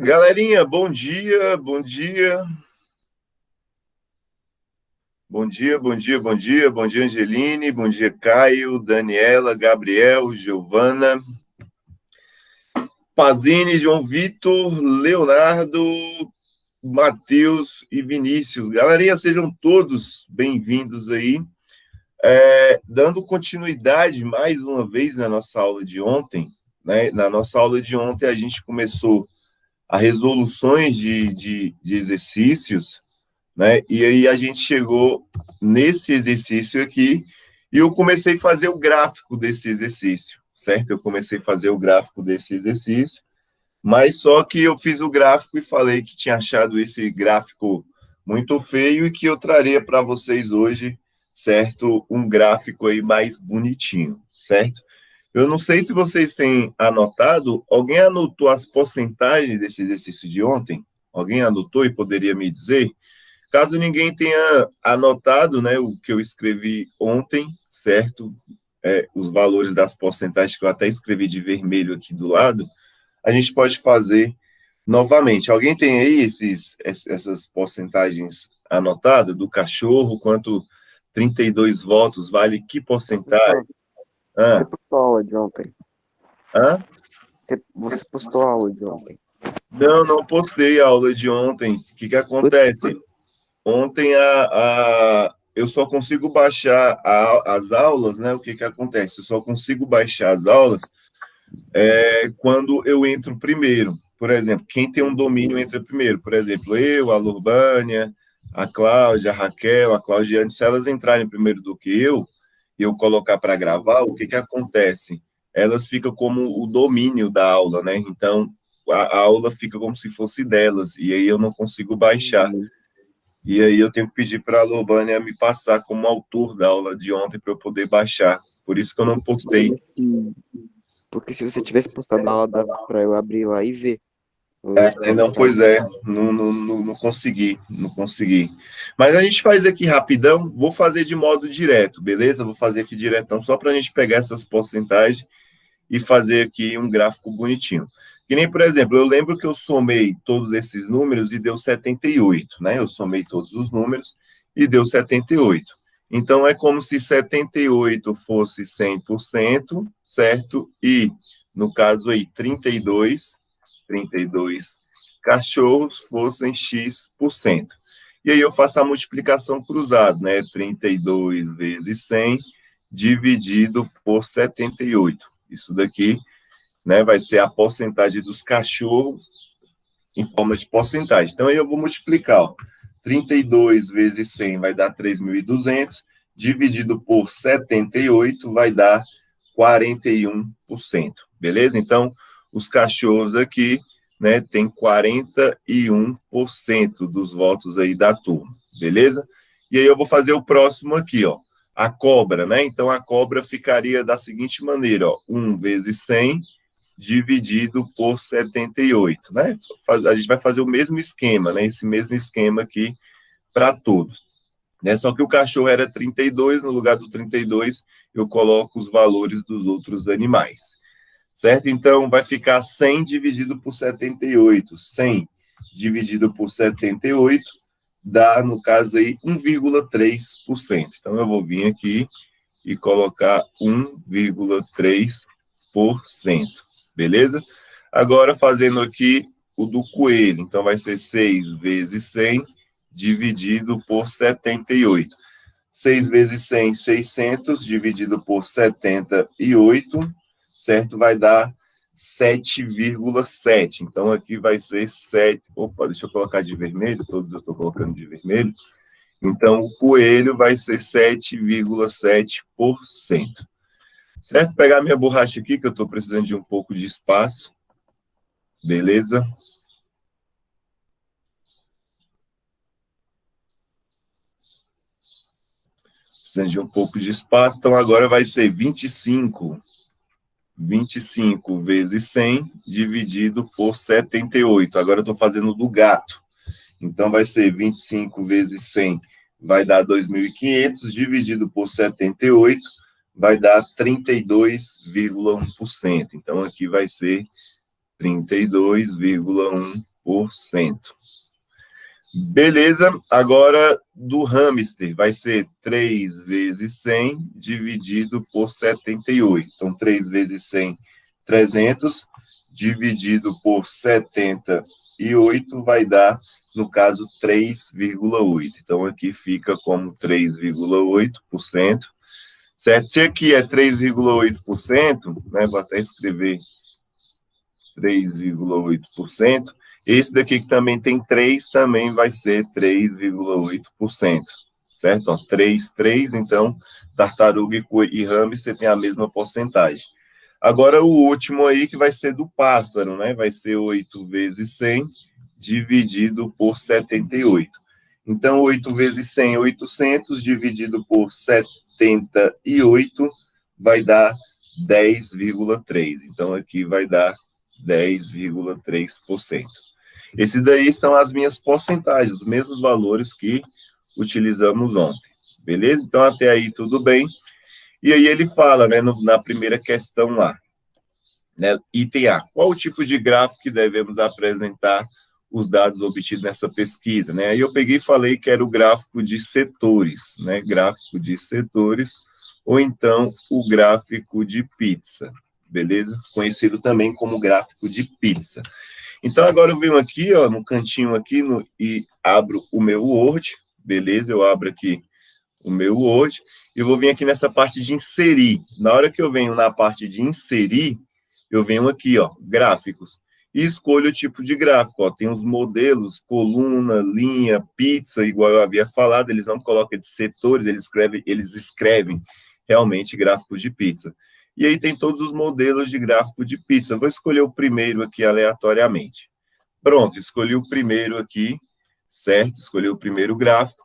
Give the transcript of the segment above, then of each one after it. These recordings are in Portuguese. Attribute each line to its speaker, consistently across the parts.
Speaker 1: Galerinha, bom dia, bom dia. Bom dia, bom dia, bom dia. Bom dia, Angeline. Bom dia, Caio, Daniela, Gabriel, Giovana, Pazini, João Vitor, Leonardo, Matheus e Vinícius. Galerinha, sejam todos bem-vindos aí. Dando continuidade mais uma vez na nossa aula de ontem, né? Na nossa aula de ontem, a gente começou a resoluções de exercícios, né? E aí a gente chegou nesse exercício aqui e eu comecei a fazer o gráfico desse exercício, certo? Eu comecei a fazer o gráfico desse exercício, mas só que eu fiz o gráfico e falei que tinha achado esse gráfico muito feio e que eu traria para vocês hoje, certo? Um gráfico aí mais bonitinho, certo? Eu não sei se vocês têm anotado, alguém anotou as porcentagens desse exercício de ontem? Alguém anotou e poderia me dizer? Caso ninguém tenha anotado, né, o que eu escrevi ontem, certo? Os valores das porcentagens que eu até escrevi de vermelho aqui do lado, a gente pode fazer novamente. Alguém tem aí essas porcentagens anotadas do cachorro, quanto 32 votos vale que porcentagem?
Speaker 2: Professor, você
Speaker 1: Hã?
Speaker 2: postou a aula de ontem?
Speaker 1: Hã?
Speaker 2: Você postou a aula de ontem?
Speaker 1: Não postei a aula de ontem. O que
Speaker 2: Putz,
Speaker 1: acontece? Ontem eu só consigo baixar as aulas, né? O que acontece? Eu só consigo baixar as aulas quando eu entro primeiro. Por exemplo, quem tem um domínio entra primeiro. Por exemplo, eu, a Lurbânia, a Cláudia, a Raquel, a Claudiane, se elas entrarem primeiro do que e eu colocar para gravar, o que acontece? Elas ficam como o domínio da aula, né? Então, a aula fica como se fosse delas, e aí eu não consigo baixar.
Speaker 2: entendi.
Speaker 1: E aí eu tenho que pedir para a Lobânia me passar como autor da aula de ontem para eu poder baixar. Por isso que eu não postei.
Speaker 2: Porque se, porque se você tivesse postado a aula, dava pra eu abrir lá e ver as
Speaker 1: Não,
Speaker 2: porcentagens.
Speaker 1: pois não consegui, não consegui. Mas a gente faz aqui rapidão, vou fazer de modo direto, beleza? Vou fazer aqui diretão, só para a gente pegar essas porcentagens e fazer aqui um gráfico bonitinho. Que nem, por exemplo, eu lembro que eu somei todos esses números e deu 78, né? Eu somei todos os números e deu 78. Então, é como se 78 fosse 100%, certo? E, no caso aí, 32 cachorros fossem X%. E aí eu faço a multiplicação cruzada, né? 32 vezes 100 dividido por 78. Isso daqui, né, vai ser a porcentagem dos cachorros em forma de porcentagem. Então, aí eu vou multiplicar. Ó. 32 vezes 100 vai dar 3.200, dividido por 78 vai dar 41%. Beleza? Então, os cachorros aqui, né, tem 41% dos votos aí da turma. Beleza? E aí eu vou fazer o próximo aqui, ó. A cobra, né? Então, a cobra ficaria da seguinte maneira, ó. 1 vezes 100 dividido por 78, né? A gente vai fazer o mesmo esquema, né? Esse mesmo esquema aqui para todos. Né? Só que o cachorro era 32, no lugar do 32, eu coloco os valores dos outros animais. Certo? Então, vai ficar 100 dividido por 78. 100 dividido por 78 dá, no caso aí, 1,3%. Então, eu vou vir aqui e colocar 1,3%. Beleza? Agora, fazendo aqui o do coelho. Então, vai ser 6 vezes 100 dividido por 78. 6 vezes 100, 600, dividido por 78, certo? Vai dar 7,7. Então, aqui vai ser 7. Opa, deixa eu colocar de vermelho, todos eu estou colocando de vermelho. Então, o coelho vai ser 7,7%. Certo? Pegar minha borracha aqui, que eu estou precisando de um pouco de espaço. Beleza? Precisando de um pouco de espaço. Então, agora vai ser 25. 25 vezes 100 dividido por 78. Agora eu estou fazendo do gato. Então, vai ser 25 vezes 100, vai dar 2.500, dividido por 78, vai dar 32,1%. Então, aqui vai ser 32,1%. Beleza, agora do hamster vai ser 3 vezes 100 dividido por 78. Então, 3 vezes 100, 300, dividido por 78 vai dar, no caso, 3,8. Então, aqui fica como 3,8%, certo? Se aqui é 3,8%, né, vou até escrever 3,8%. Esse daqui que também tem 3, também vai ser 3,8%, certo? Ó, 3, 3, então, tartaruga e hamster tem a mesma porcentagem. Agora, o último aí, que vai ser do pássaro, né? Vai ser 8 vezes 100, dividido por 78. Então, 8 vezes 100, 800, dividido por 78, vai dar 10,3. Então, aqui vai dar 10,3%. Esses daí são as minhas porcentagens, os mesmos valores que utilizamos ontem. Beleza? Então, até aí tudo bem. E aí ele fala, né, na primeira questão lá, né, item A, qual o tipo de gráfico que devemos apresentar os dados obtidos nessa pesquisa, né? Aí eu peguei e falei que era o gráfico de setores, né? Gráfico de setores, ou então o gráfico de pizza, beleza? Conhecido também como gráfico de pizza. Então, agora eu venho aqui, ó, no cantinho aqui, e abro o meu Word, beleza? Eu abro aqui o meu Word, e vou vir aqui nessa parte de inserir. Na hora que eu venho na parte de inserir, eu venho aqui, ó, gráficos, e escolho o tipo de gráfico, ó, tem os modelos, coluna, linha, pizza, igual eu havia falado, eles não colocam de setores, eles escrevem realmente gráfico de pizza. E aí tem todos os modelos de gráfico de pizza. Vou escolher o primeiro aqui aleatoriamente. Pronto, escolhi o primeiro aqui, certo? Escolhi o primeiro gráfico.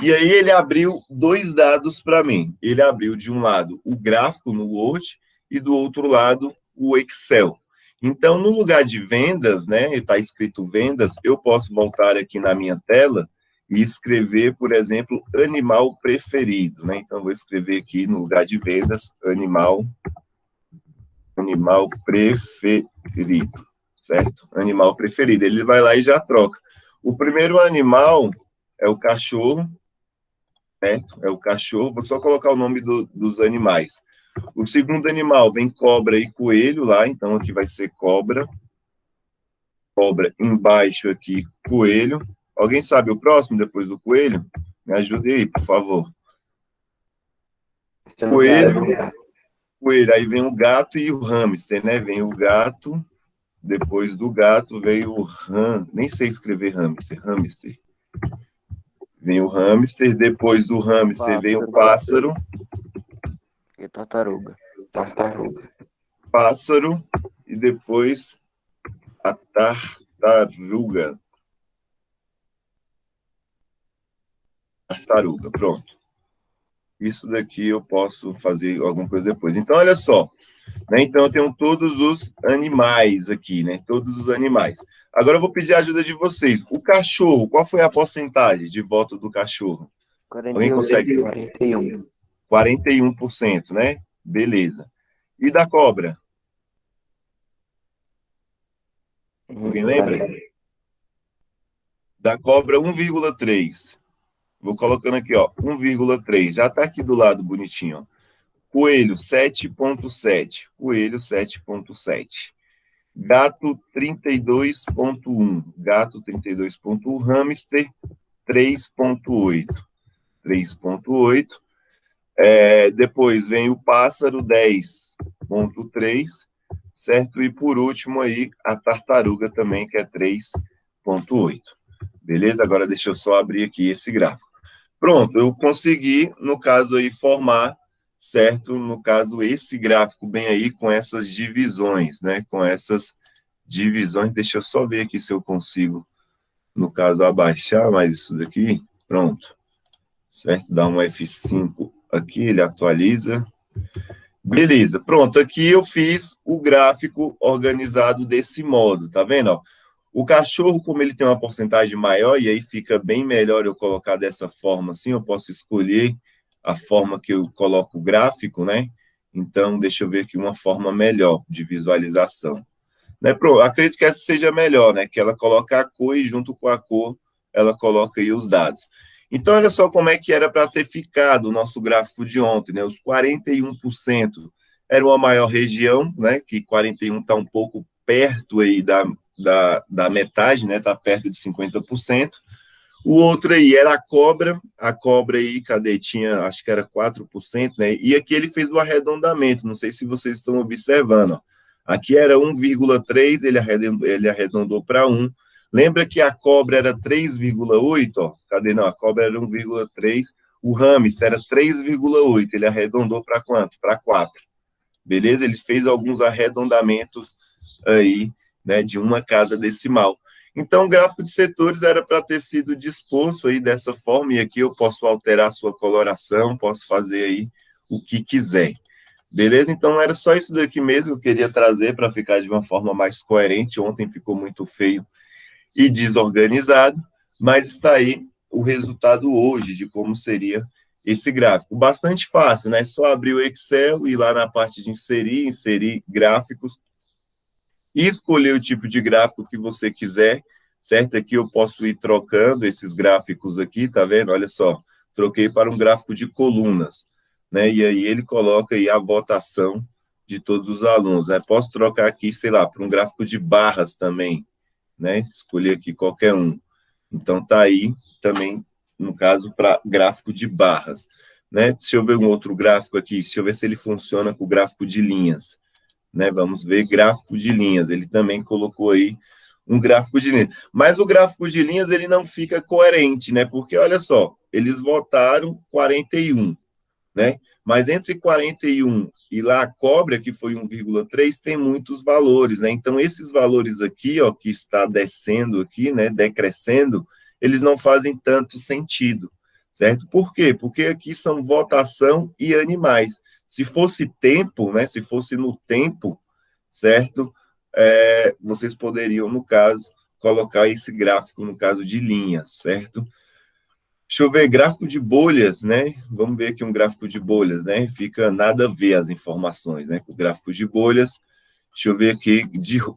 Speaker 1: E aí ele abriu 2 dados para mim. Ele abriu de um lado o gráfico no Word e do outro lado o Excel. Então, no lugar de vendas, né, está escrito vendas, eu posso voltar aqui na minha tela e escrever, por exemplo, animal preferido, né? Então, vou escrever aqui no lugar de vendas, animal preferido, certo? Animal preferido. Ele vai lá e já troca. O primeiro animal é o cachorro, certo? É o cachorro. Vou só colocar o nome dos animais. O segundo animal vem cobra e coelho lá, então aqui vai ser cobra. Cobra embaixo aqui, coelho. Alguém sabe o próximo depois do coelho? Me ajude aí, por favor. Coelho, coelho. Aí vem o gato e o hamster, né? Vem o gato, depois do gato veio o nem sei escrever hamster. Vem o hamster, depois do hamster vem o pássaro.
Speaker 2: E tartaruga.
Speaker 1: Pássaro, e depois a tartaruga. Tartaruga, pronto. Isso daqui eu posso fazer alguma coisa depois. Então, olha só. Né? Então, eu tenho todos os animais aqui, né? Todos os animais. Agora, eu vou pedir a ajuda de vocês. O cachorro, qual foi a porcentagem de voto do cachorro?
Speaker 2: 41.
Speaker 1: Alguém consegue?
Speaker 2: 41.
Speaker 1: 41%, né? Beleza. E da cobra? Alguém lembra? Da cobra, 1,3. Vou colocando aqui, ó, 1,3. Já está aqui do lado, bonitinho, ó. Coelho, 7,7. Coelho, 7,7. Gato, 32,1. Gato, 32,1. Hamster, 3,8. 3,8. Depois vem o pássaro, 10,3. Certo? E por último aí, a tartaruga também, que é 3,8. Beleza? Agora deixa eu só abrir aqui esse gráfico. Pronto, eu consegui, no caso aí, formar, certo? No caso, esse gráfico bem aí com essas divisões, né? Com essas divisões, deixa eu só ver aqui se eu consigo, no caso, abaixar mais isso daqui. Pronto, certo? Dá um F5 aqui, ele atualiza. Beleza, pronto, aqui eu fiz o gráfico organizado desse modo, tá vendo? Ó? O cachorro, como ele tem uma porcentagem maior, e aí fica bem melhor eu colocar dessa forma assim, eu posso escolher a forma que eu coloco o gráfico, né? Então, deixa eu ver aqui uma forma melhor de visualização. Né? Pronto, acredito que essa seja melhor, né? Que ela coloca a cor e junto com a cor ela coloca aí os dados. Então, olha só como é que era para ter ficado o nosso gráfico de ontem, né? Os 41% era uma maior região, né? Que 41 está um pouco perto aí da metade, né? Está perto de 50%. O outro aí era a cobra aí, cadê? Tinha, acho que era 4%, né? E aqui ele fez o arredondamento, não sei se vocês estão observando, ó. Aqui era 1,3, ele arredondou para 1. Lembra que a cobra era 3,8, ó? Cadê? Não, a cobra era 1,3, o hamster era 3,8, ele arredondou para quanto? Para 4. Beleza? Ele fez alguns arredondamentos aí, né, de uma casa decimal. Então, o gráfico de setores era para ter sido disposto aí dessa forma, e aqui eu posso alterar a sua coloração, posso fazer aí o que quiser. Beleza? Então, era só isso daqui mesmo que eu queria trazer para ficar de uma forma mais coerente. Ontem ficou muito feio e desorganizado, mas está aí o resultado hoje de como seria esse gráfico. Bastante fácil, né? Só abrir o Excel, ir lá na parte de inserir gráficos, e escolher o tipo de gráfico que você quiser, certo? Aqui eu posso ir trocando esses gráficos aqui, tá vendo? Olha só, troquei para um gráfico de colunas, né? E aí ele coloca aí a votação de todos os alunos, né? Posso trocar aqui, sei lá, para um gráfico de barras também, né? Escolher aqui qualquer um. Então tá aí também, no caso, para gráfico de barras, né? Deixa eu ver um outro gráfico aqui, deixa eu ver se ele funciona com o gráfico de linhas. Né, vamos ver gráfico de linhas. Ele também colocou aí um gráfico de linhas. Mas o gráfico de linhas ele não fica coerente, né? Porque olha só, eles votaram 41, né? Mas entre 41 e lá a cobra, que foi 1,3, tem muitos valores, né? Então esses valores aqui, ó, que está descendo aqui, né, decrescendo, eles não fazem tanto sentido, certo? Por quê? Porque aqui são votação e animais. Se fosse tempo, né, se fosse no tempo, certo? Vocês poderiam, no caso, colocar esse gráfico, no caso de linhas, certo? Deixa eu ver, gráfico de bolhas, né? Vamos ver aqui um gráfico de bolhas, né? Fica nada a ver as informações, né? Com o gráfico de bolhas. Deixa eu ver aqui,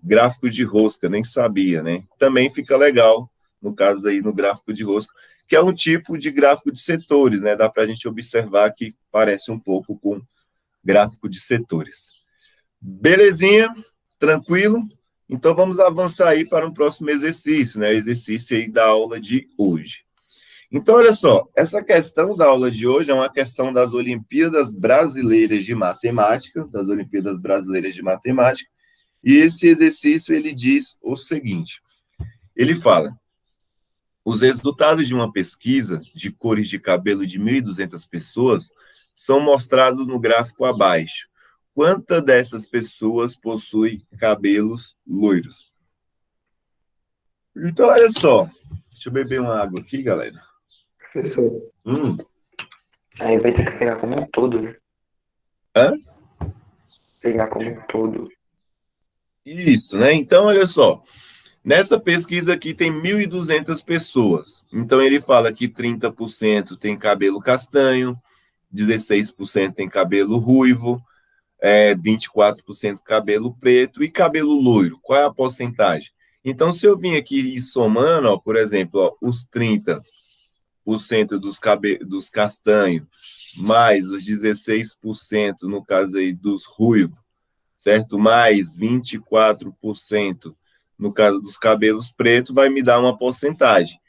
Speaker 1: gráfico de rosca, nem sabia, né? Também fica legal, no caso aí, no gráfico de rosca, que é um tipo de gráfico de setores, né? Dá para a gente observar que parece um pouco com gráfico de setores. Belezinha? Tranquilo? Então, vamos avançar aí para um próximo exercício, né? Exercício aí da aula de hoje. Então, olha só, essa questão da aula de hoje é uma questão das Olimpíadas Brasileiras de Matemática, e esse exercício, ele diz o seguinte, ele fala, os resultados de uma pesquisa de cores de cabelo de 1.200 pessoas são mostrados no gráfico abaixo. Quantas dessas pessoas possuem cabelos loiros? Então, olha só, deixa eu beber uma água aqui, galera.
Speaker 2: Professor,
Speaker 1: Hum.
Speaker 2: aí vai ter que pegar como um todo, né?
Speaker 1: Hã?
Speaker 2: Pegar como um todo.
Speaker 1: Isso, né? Então, olha só. Nessa pesquisa aqui tem 1.200 pessoas. Então, ele fala que 30% tem cabelo castanho, 16% tem cabelo ruivo, 24% cabelo preto e cabelo loiro. Qual é a porcentagem? Então, se eu vim aqui e somando, ó, por exemplo, ó, os 30% dos castanhos, mais os 16%, no caso aí, dos ruivos, certo? Mais 24%, no caso dos cabelos pretos, vai me dar uma porcentagem.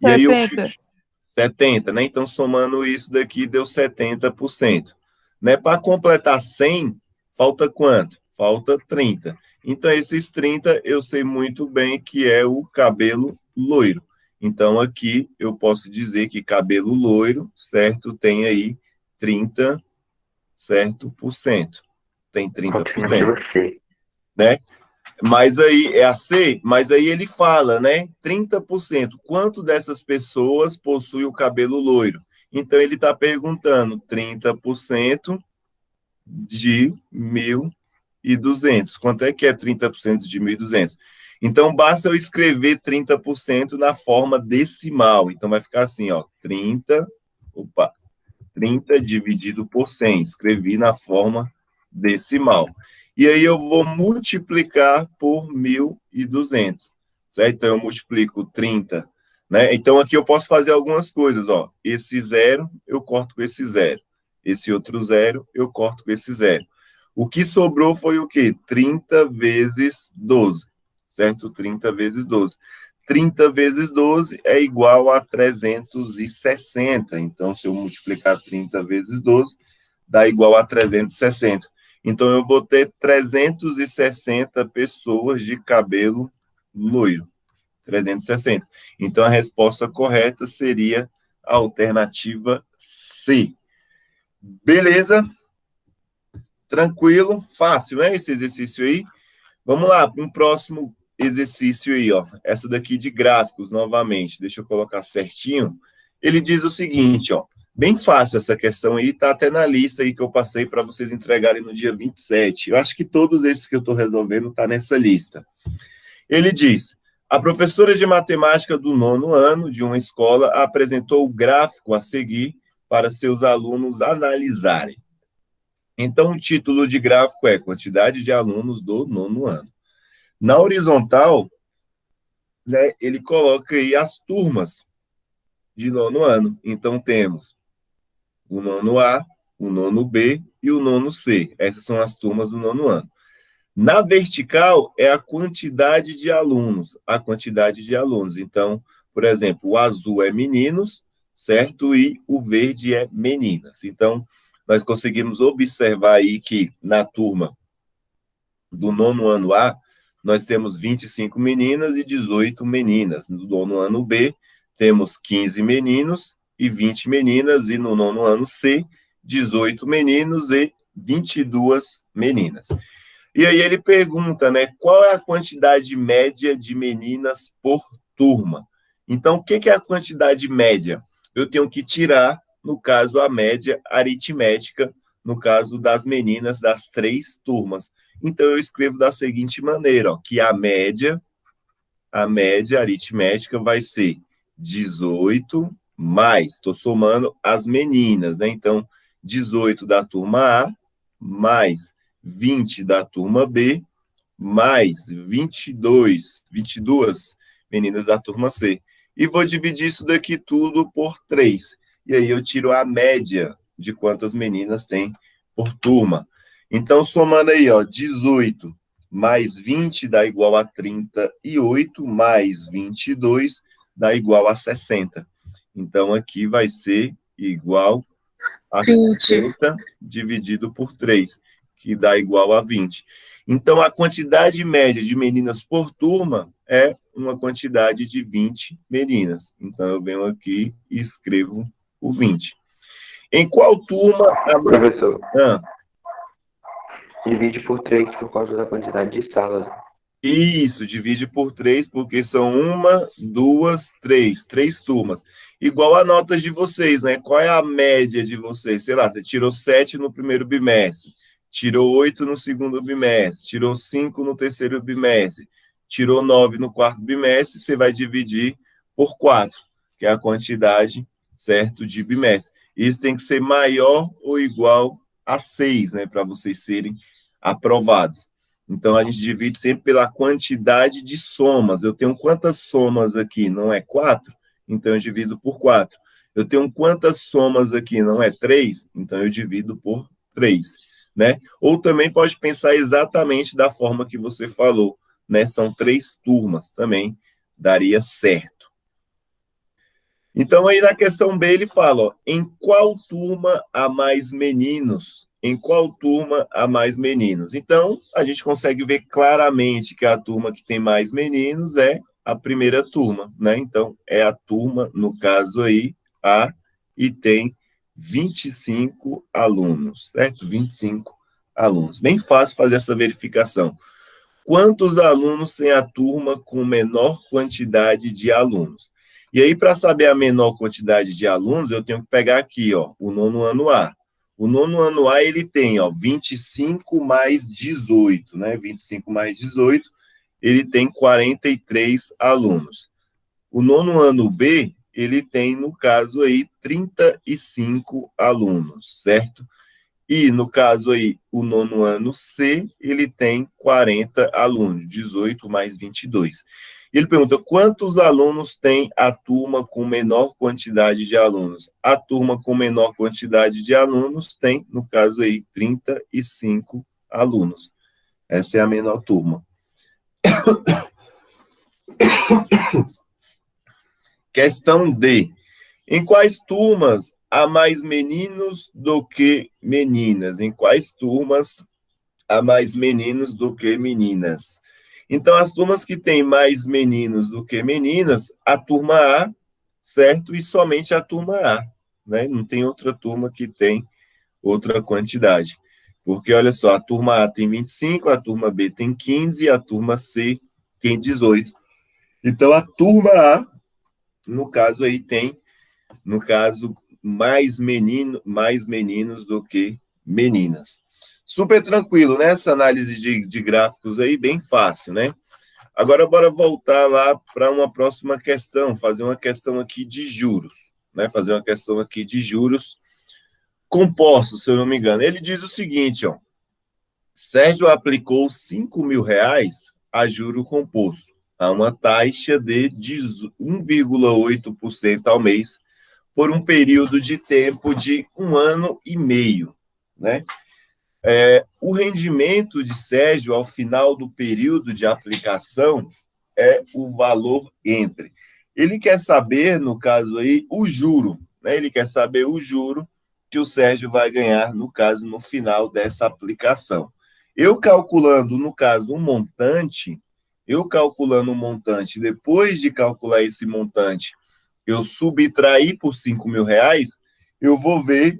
Speaker 1: E aí,
Speaker 3: 70.
Speaker 1: 70, né? Então, somando isso daqui, deu 70%. Né? Para completar 100, falta quanto? Falta 30. Então, esses 30, eu sei muito bem que é o cabelo loiro. Então, aqui, eu posso dizer que cabelo loiro, certo? Tem aí 30, certo? Por cento. Tem 30%. Né? Mas aí é a C, mas aí ele fala, né? 30%. Quanto dessas pessoas possui o cabelo loiro? Então ele está perguntando 30% de 1.200. Quanto é que é 30% de 1.200? Então basta eu escrever 30% na forma decimal. Então vai ficar assim, ó, 30 dividido por 100. Escrevi na forma decimal. E aí eu vou multiplicar por 1.200, certo? Então eu multiplico 30, né? Então aqui eu posso fazer algumas coisas, ó. Esse zero eu corto com esse zero. Esse outro zero eu corto com esse zero. O que sobrou foi o quê? 30 vezes 12, certo? 30 vezes 12. 30 vezes 12 é igual a 360. Então, se eu multiplicar 30 vezes 12, dá igual a 360. Então, eu vou ter 360 pessoas de cabelo loiro. 360. Então, a resposta correta seria a alternativa C. Beleza? Tranquilo? Fácil, né? Esse exercício aí. Vamos lá, para um próximo exercício aí, ó. Essa daqui de gráficos, novamente. Deixa eu colocar certinho. Ele diz o seguinte, ó. Bem fácil essa questão aí, tá até na lista aí que eu passei para vocês entregarem no dia 27. Eu acho que todos esses que eu estou resolvendo tá nessa lista. Ele diz: a professora de matemática do 9º ano de uma escola apresentou o gráfico a seguir para seus alunos analisarem. Então, o título de gráfico é quantidade de alunos do 9º ano. Na horizontal, né, ele coloca aí as turmas de 9º ano. Então, temos o 9º A, o 9º B e o 9º C. Essas são as turmas do 9º ano. Na vertical, é a quantidade de alunos. A quantidade de alunos. Então, por exemplo, o azul é meninos, certo? E o verde é meninas. Então, nós conseguimos observar aí que na turma do 9º ano A, nós temos 25 meninas e 18 meninas. No 9º ano B, temos 15 meninos e 20 meninas. E no 9º ano C, 18 meninos e 22 meninas. E aí ele pergunta, né, qual é a quantidade média de meninas por turma? Então, o que é a quantidade média? Eu tenho que tirar, no caso, a média aritmética, no caso das meninas das 3 turmas. Então, eu escrevo da seguinte maneira, ó, que a média aritmética vai ser 18 mais, estou somando as meninas, né? Então, 18 da turma A, mais 20 da turma B, mais 22 meninas da turma C. E vou dividir isso daqui tudo por 3. E aí eu tiro a média de quantas meninas tem por turma. Então, somando aí, ó, 18 mais 20 dá igual a 38, mais 22 dá igual a 60. Então, aqui vai ser igual a 60 dividido por 3, que dá igual a 20. Então, a quantidade média de meninas por turma é uma quantidade de 20 meninas. Então, eu venho aqui e escrevo o 20. Em qual turma...
Speaker 2: Professor,
Speaker 1: Ah,
Speaker 2: divide por 3 por causa da quantidade de salas.
Speaker 1: isso, divide por 3, porque são 1, 2, 3, 3 turmas. Igual a notas de vocês, né? Qual é a média de vocês? Sei lá, você tirou 7 no primeiro bimestre, tirou 8 no segundo bimestre, tirou 5 no terceiro bimestre, tirou 9 no quarto bimestre, você vai dividir por 4, que é a quantidade, certo, de bimestre. Isso tem que ser maior ou igual a 6, né? Para vocês serem aprovados. Então, a gente divide sempre pela quantidade de somas. Eu tenho quantas somas aqui? Não é 4? Então, eu divido por 4. Eu tenho quantas somas aqui? Não é 3? Então, eu divido por 3. Né? Ou também pode pensar exatamente da forma que você falou. Né? São 3 turmas. Também daria certo. Então, aí na questão B, ele fala, ó, em qual turma há mais meninos? Em qual turma há mais meninos? Então, a gente consegue ver claramente que a turma que tem mais meninos é a primeira turma, né? Então, é a turma, no caso aí, A, e tem 25 alunos, certo? 25 alunos. Bem fácil fazer essa verificação. Quantos alunos tem a turma com menor quantidade de alunos? E aí, para saber a menor quantidade de alunos, eu tenho que pegar aqui, ó, o 9º ano A. O 9º ano A, ele tem, ó, 25 mais 18, né? 25 mais 18, ele tem 43 alunos. O 9º ano B, ele tem, no caso aí, 35 alunos, certo? E, no caso aí, o nono ano C, ele tem 40 alunos, 18 mais 22. Ele pergunta, quantos alunos tem a turma com menor quantidade de alunos? A turma com menor quantidade de alunos tem, no caso aí, 35 alunos. Essa é a menor turma. Questão D. Em quais turmas há mais meninos do que meninas? Em quais turmas há mais meninos do que meninas? Então, as turmas que têm mais meninos do que meninas, a turma A, certo? E somente a turma A, né? Não tem outra turma que tem outra quantidade. Porque, olha só, a turma A tem 25, a turma B tem 15 e a turma C tem 18. Então, a turma A, no caso aí, tem, no caso, mais meninos do que meninas. Super tranquilo, né? Essa análise de gráficos aí, bem fácil, né? Agora, bora voltar lá para uma próxima questão, fazer uma questão aqui de juros, né? Fazer uma questão aqui de juros compostos, se eu não me engano. Ele diz o seguinte, ó. Sérgio aplicou R$ 5.000 a juro composto, a uma taxa de 1,8% ao mês, por um período de tempo de 1 ano e meio, né? O rendimento de Sérgio ao final do período de aplicação é o valor entre. Ele quer saber, no caso aí, o juro, né? Ele quer saber o juro que o Sérgio vai ganhar, no caso, no final dessa aplicação. Eu calculando, no caso, um montante, depois de calcular esse montante, eu subtrair por R$ 5.000, eu vou ver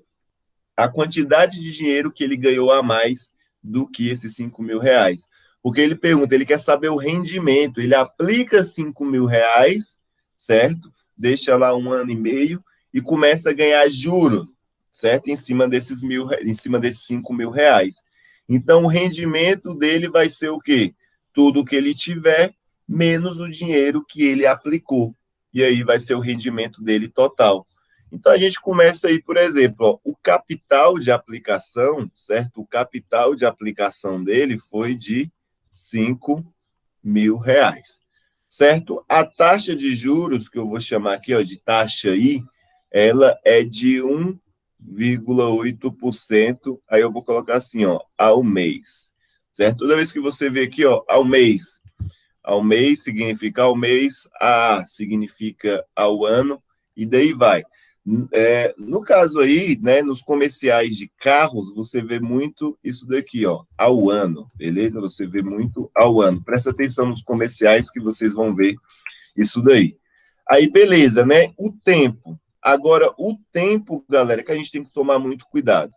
Speaker 1: a quantidade de dinheiro que ele ganhou a mais do que esses R$ 5.000. Porque ele pergunta, ele quer saber o rendimento, ele aplica R$ 5.000, certo? Deixa lá 1 ano e meio e começa a ganhar juros, certo? Em cima desses R$ 5.000. Então, o rendimento dele vai ser o quê? Tudo que ele tiver, menos o dinheiro que ele aplicou. E aí vai ser o rendimento dele total. Então, a gente começa aí, por exemplo, ó, o capital de aplicação, certo? O capital de aplicação dele foi de R$ 5.000, certo? A taxa de juros, que eu vou chamar aqui ó, de taxa I, ela é de 1,8%, aí eu vou colocar assim, ó, ao mês, certo? Toda vez que você vê aqui, ó, ao mês significa ao mês, a significa ao ano, e daí vai. No caso aí, né, nos comerciais de carros, você vê muito isso daqui, ó, ao ano, beleza? Você vê muito ao ano. Presta atenção nos comerciais que vocês vão ver isso daí. Aí, beleza, né? O tempo. Agora, o tempo, galera, que a gente tem que tomar muito cuidado,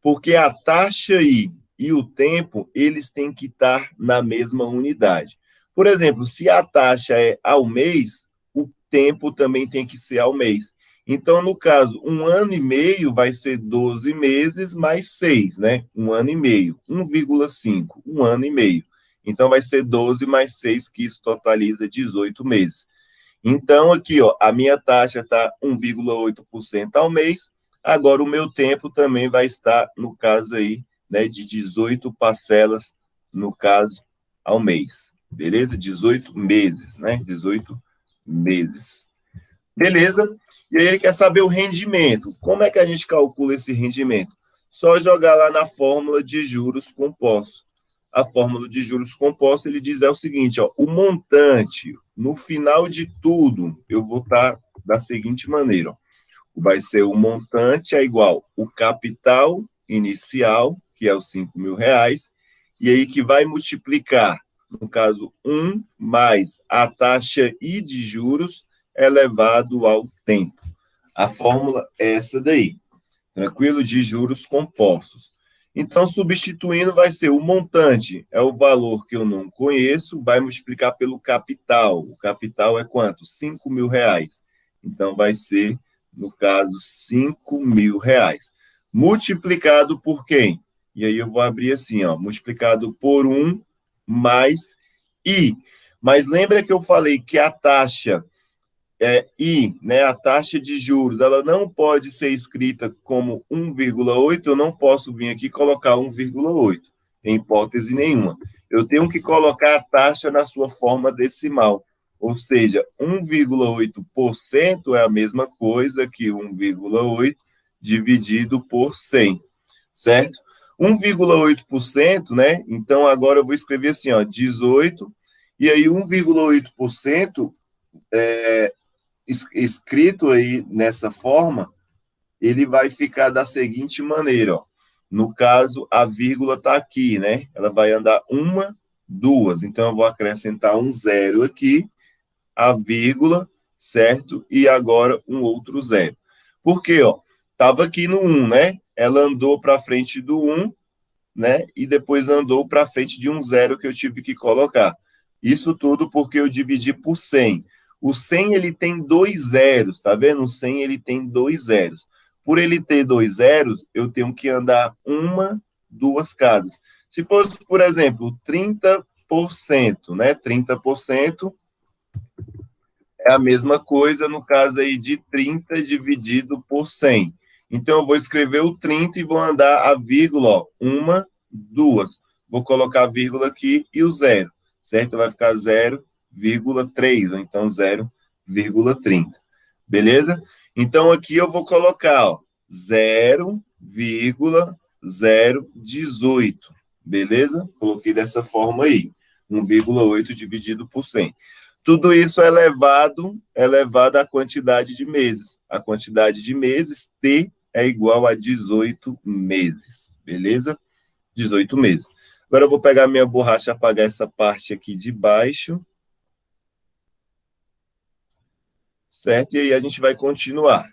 Speaker 1: porque a taxa aí e o tempo, eles têm que estar na mesma unidade. Por exemplo, se a taxa é ao mês, o tempo também tem que ser ao mês. Então, no caso, 1 ano e meio vai ser 12 meses mais 6, né? 1 ano e meio, 1,5, 1 ano e meio. Então, vai ser 12 mais 6, que isso totaliza 18 meses. Então, aqui, ó, a minha taxa está 1,8% ao mês. Agora, o meu tempo também vai estar, no caso aí, né, de 18 parcelas, no caso, ao mês. Beleza? 18 meses, né? 18 meses. Beleza? E aí ele quer saber o rendimento. Como é que a gente calcula esse rendimento? Só jogar lá na fórmula de juros compostos. A fórmula de juros compostos, ele diz o seguinte, ó, o montante, no final de tudo, eu vou estar da seguinte maneira, ó, vai ser o montante é igual o capital inicial, que é os R$ 5.000, e aí que vai multiplicar, no caso, 1 mais a taxa I de juros elevado ao tempo. A fórmula é essa daí, tranquilo? De juros compostos. Então, substituindo, vai ser o montante, é o valor que eu não conheço, vai multiplicar pelo capital. O capital é quanto? R$ 5.000. Então, vai ser, no caso, R$ 5.000. Multiplicado por quem? E aí eu vou abrir assim, ó, multiplicado por 1 mais I. Mas lembra que eu falei que a taxa e, né, a taxa de juros, ela não pode ser escrita como 1,8, eu não posso vir aqui e colocar 1,8, em hipótese nenhuma. Eu tenho que colocar a taxa na sua forma decimal, ou seja, 1,8% é a mesma coisa que 1,8 dividido por 100, certo? 1,8%, né? Então, agora eu vou escrever assim, ó, 18, e aí 1,8%, escrito aí nessa forma, ele vai ficar da seguinte maneira, ó. No caso, a vírgula está aqui, né? Ela vai andar uma, duas. Então, eu vou acrescentar um zero aqui, a vírgula, certo? E agora um outro zero. Por quê, ó? Estava aqui no 1, né? Ela andou para frente do 1, né? E depois andou para frente de um zero que eu tive que colocar. Isso tudo porque eu dividi por 100. O 100, ele tem dois zeros, tá vendo? O 100, ele tem dois zeros. Por ele ter dois zeros, eu tenho que andar uma, duas casas. Se fosse, por exemplo, 30%, né? 30% é a mesma coisa no caso aí de 30 dividido por 100. Então, eu vou escrever o 30 e vou andar a vírgula, ó, uma, duas. Vou colocar a vírgula aqui e o zero, certo? Vai ficar 0,3, ou então 0,30. Beleza? Então, aqui eu vou colocar, ó, 0,018. Beleza? Coloquei dessa forma aí. 1,8 dividido por 100. Tudo isso é elevado à quantidade de meses. A quantidade de meses, T, é igual a 18 meses. Beleza? 18 meses. Agora eu vou pegar minha borracha e apagar essa parte aqui de baixo. Certo? E aí a gente vai continuar.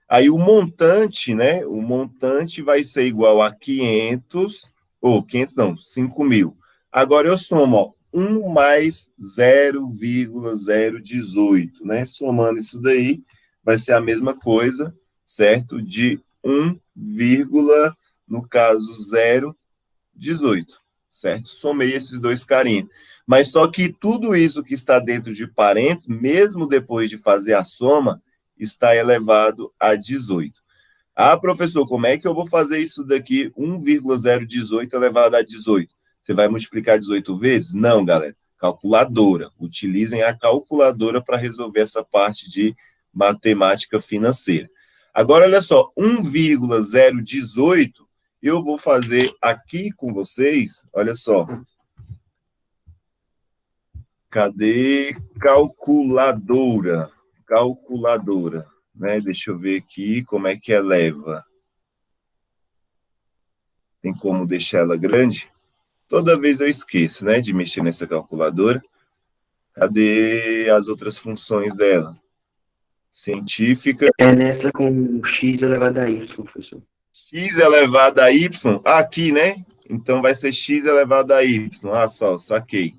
Speaker 1: Aí o montante, né? O montante vai ser igual a 500, ou 500 não, 5.000. Agora eu somo, ó, 1 mais 0,018, né? Somando isso daí, vai ser a mesma coisa, certo? De 1, no caso, 0,18, certo? Somei esses dois carinhos. Mas só que tudo isso que está dentro de parênteses, mesmo depois de fazer a soma, está elevado a 18. Ah, professor, como é que eu vou fazer isso daqui? 1,018 elevado a 18. Você vai multiplicar 18 vezes? Não, galera. Calculadora. Utilizem a calculadora para resolver essa parte de matemática financeira. Agora, olha só, 1,018, eu vou fazer aqui com vocês, olha só. Cadê calculadora? Calculadora, né? Deixa eu ver aqui como é que eleva. Tem como deixar ela grande? Toda vez eu esqueço, né, de mexer nessa calculadora. Cadê as outras funções dela? Científica.
Speaker 2: É nessa com x elevado a y, professor.
Speaker 1: X elevado a y, aqui, né? Então vai ser x elevado a y. Ah, só, saquei.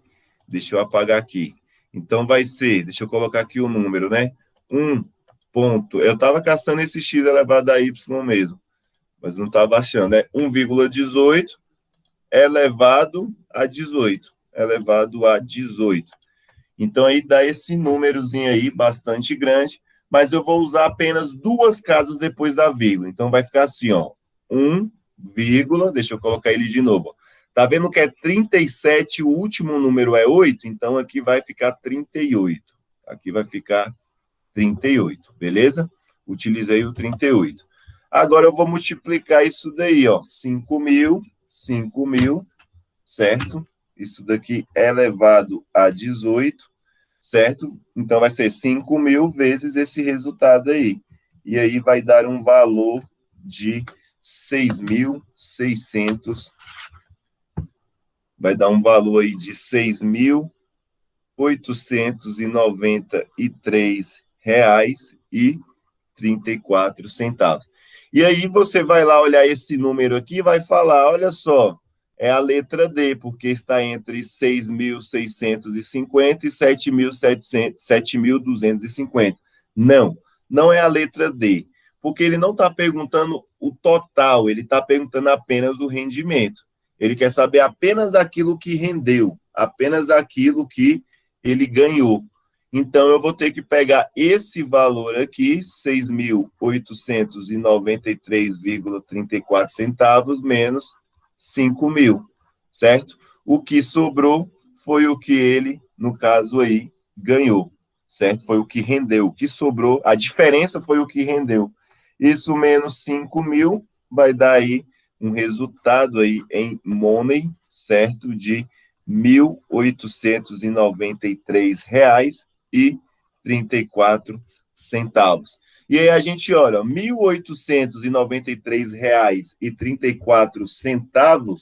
Speaker 1: Deixa eu apagar aqui. Então vai ser, deixa eu colocar aqui o número, né? 1 ponto. Eu estava caçando esse x elevado a y mesmo, mas não estava achando, né? 1,18 elevado a 18. Elevado a 18. Então aí dá esse númerozinho aí, bastante grande, mas eu vou usar apenas duas casas depois da vírgula. Então vai ficar assim, ó, 1, deixa eu colocar ele de novo. Tá vendo que é 37, o último número é 8? Então aqui vai ficar 38. Aqui vai ficar 38, beleza? Utilizei o 38. Agora eu vou multiplicar isso daí, ó, 5.000, certo? Isso daqui é elevado a 18, certo? Então, vai ser 5.000 vezes esse resultado aí. E aí vai dar um valor de 6.600. Vai dar um valor aí de 6.893 reais e 34 centavos. E aí você vai lá olhar esse número aqui e vai falar, olha só, é a letra D, porque está entre 6.650 e 7.250. Não, não é a letra D, porque ele não está perguntando o total, ele está perguntando apenas o rendimento. Ele quer saber apenas aquilo que rendeu, apenas aquilo que ele ganhou. Então, eu vou ter que pegar esse valor aqui, 6.893,34 menos 5.000, certo? O que sobrou foi o que ele, no caso aí, ganhou, certo? Foi o que rendeu. O que sobrou, a diferença foi o que rendeu. Isso menos 5.000 vai dar aí um resultado aí em money, certo? De R$ 1.893,34. E aí a gente olha, R$ 1.893,34,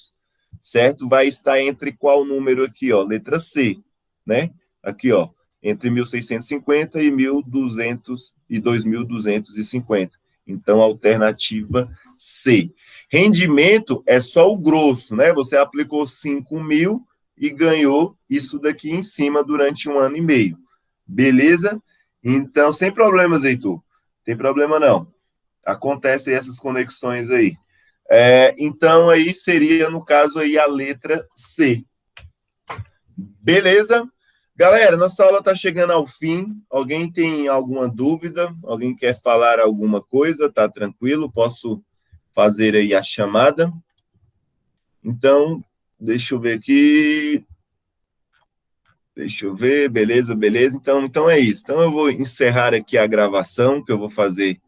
Speaker 1: certo? Vai estar entre qual número aqui, ó? Letra C, né? Aqui, ó, entre 1.650 e 2.250. Então, alternativa C. Rendimento é só o grosso, né? Você aplicou 5.000 e ganhou isso daqui em cima durante 1 ano e meio. Beleza? Então, sem problemas, Heitor. Tem problema não. Acontecem essas conexões aí. Então, aí seria, no caso, aí a letra C. Beleza? Galera, nossa aula está chegando ao fim. Alguém tem alguma dúvida? Alguém quer falar alguma coisa? Tá tranquilo? Posso fazer aí a chamada? Então, deixa eu ver aqui. Deixa eu ver, beleza, beleza. Então é isso. Então eu vou encerrar aqui a gravação, que eu vou fazer